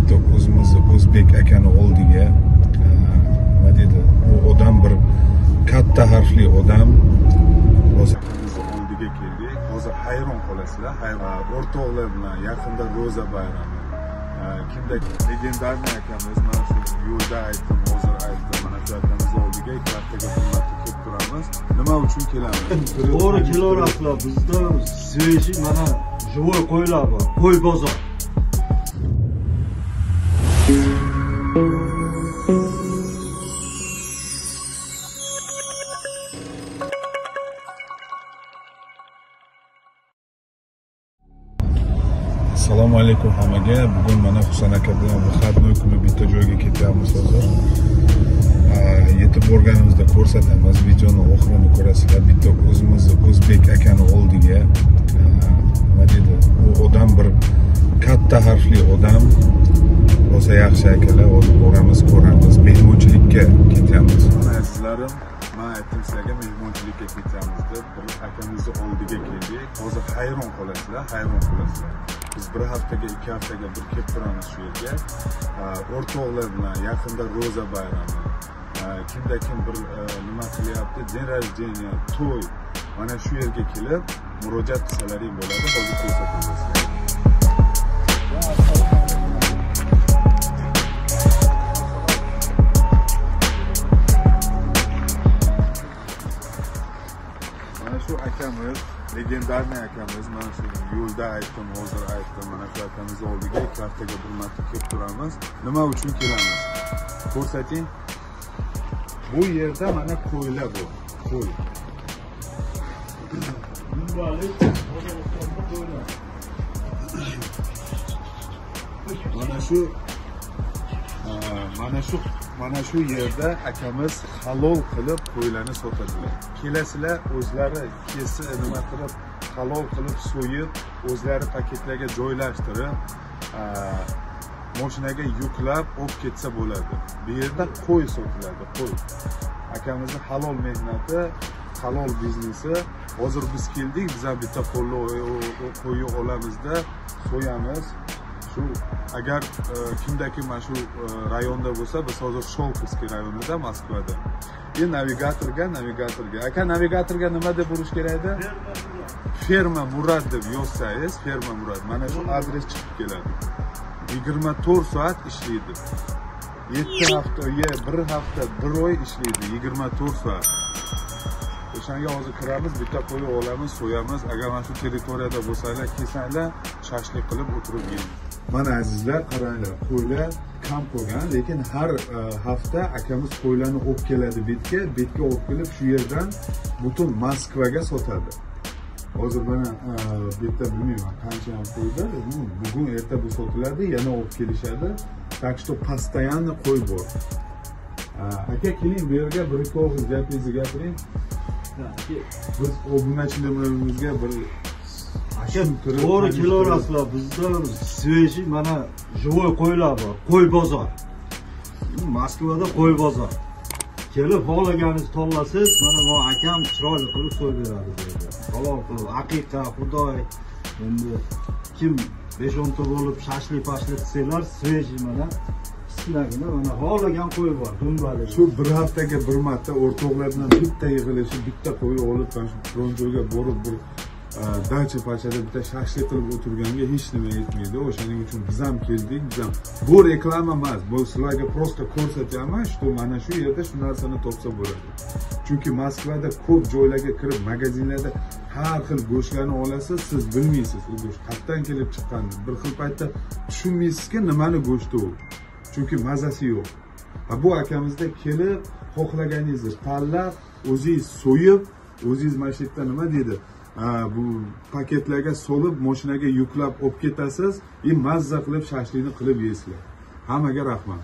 bitta o'zimizni o'zbek akani oldiga nima deydi, u odam bir katta harfli odam. Oldiga keldik. Hozir hayron qolasizlar. O'rtoqlar bilan yaqinda ro'za bayrami. Kimda legendarniy akamiz, mana shu yo'lda aytdim, hozir aytdim, mana shu akamiz oldiga ikki haftaga xizmatga kelib turamiz. Nima uchun kelamiz? To'g'ri kelaverasizlar. Bizda sveji mana живой qo'ylar bor. Qo'y bozor. Assalomu alaykum hammaga. Bugun mana Husan aka bilan выходной kuni bitta joyga ketyapmiz hozir. Yetib borganimizda ko'rsatamiz, videoni oxirini ko'rasizlar. Bitta o'zimizni o'zbek akani oldiga nima deydi, u odam bir katta harfli odam. Rosa yaxshi akalar, hozir boramiz, ko'ramiz. Mehmonchilikka ketyapmiz. Azizlarim, men aytdim sizlarga mehmonchilikka ketyapmiz deb, bir akamizni oldiga keldik. Hozir hayron qolasizlar, hayron qolasizlar. Biz bir haftaga, ikki haftaga bir kelib turamiz shu yerga. O'rtoqlar bilan yaqinda ro'za bayrami. Kimda kim bir nima qilyapti, den rождения, to'y. Mana shu yerga kelib murojaat qilsalaring bo'ladi. Hozir ko'rsatamiz. Mana shu akamiz, legendarniy akamiz, mana shu yo'lda aytdim, hozir aytdim, mana shu akamiz oldiga ikki haftaga bir marta kelib turamiz. Nima uchun kelamiz? Ko'rsating. Bu yerda mana qo'ylar bor. Qo'y. Mana shu yerda akamiz halol qilib qo'ylarni sotadilar. Kelasizlar, o'zlari kesi nima qilib, halol qilib so'yib, o'zlari paketlarga joylashtirib, mashinaga yuklab olib ketsa bo'ladi. Bu yerda qo'y sotiladi, qo'y. Akamizning halol mehnati, halol biznesi. Hozir biz keldik, biz ham bitta qo'yni olamizda, so'yamiz. Shu agar kimdaki mana shu rayonda bo'lsa, biz hozir Sholkovskiy rayonida, Moskvada. Navigatorga, aka navigatorga nima deb urish kerak edi? Ferma Murad deb yozsangiz, Ferma Murad. Mana shu adres chiqib keladi. 24 soat ishlaydi. 7 hafta, 1 hafta, 1 oy ishlaydi, 24 soat. O'shanga hozir kiramiz, bitta qo'yni olamiz, so'yamiz. Agar mana shu territoriyada bo'lsanglar, kelsanglar, shashlik qilib o'tirib yeymiz. Mana azizlar, qaranglar, qo'ylar kam qolgan, lekin har hafta akamiz qo'ylarni olib keladi betga olib kelib shu yerdan butun Moskvaga sotadi. Hozir mana bitta bilmayman qancha ham qo'ydi. Bugun erta bu sotiladi, yana olib kelishadi. Так что постоянно qo'y bor. Aka keling bu yerga bir ikki og'iz gapingizni gapiring. Biz obunachilarimizga bir to'g'ri kelaverasizlar. Bizda sveji mana живой qo'ylar bor. Qo'y bozor. Moskvada qo'y bozor. Kelib xohlaganingizni tanlasiz, mana bu akam chiroyli qilib so'yib beradi bu yerda. Halol qilib, aqiqa, xudoy. Endi kim 5-10 ta bo'lib shashlik qilsanglar, sveji mana sizlarga mana xohlagan qo'y bor. Dumbali. Shu bir haftaga bir marta o'rtoqlar bilan bitta yig'ilishib, bitta qo'y olib, mana shu bronjoga borib bir dacha pachada bitta shashlik qilib o'tirganga hech nima yetmaydi. O'shaning uchun biz ham keldik, biz ham. Bu reklama emas, bu sizlarga просто ko'rsatyapman, что mana shu yerda shu narsani topsa bo'ladi. Chunki Moskvada ko'p joylarga kirib, magazinlarda har xil go'shtlarni olasiz, siz bilmaysiz u go'sht qayerdan kelib chiqqanini. Bir xil paytda tushunmaysizki nimani go'shti u. Chunki mazasi yo'q. Bu akamizda kelib, xohlaganingizni tanlab, o'zingiz so'yib, o'zingiz mana shu yerda nima deydi? Bu paketlarga solib, mashinaga yuklab olib ketasiz, mazza qilib shashlikni qilib yeysizlar. Hammaga rahmat.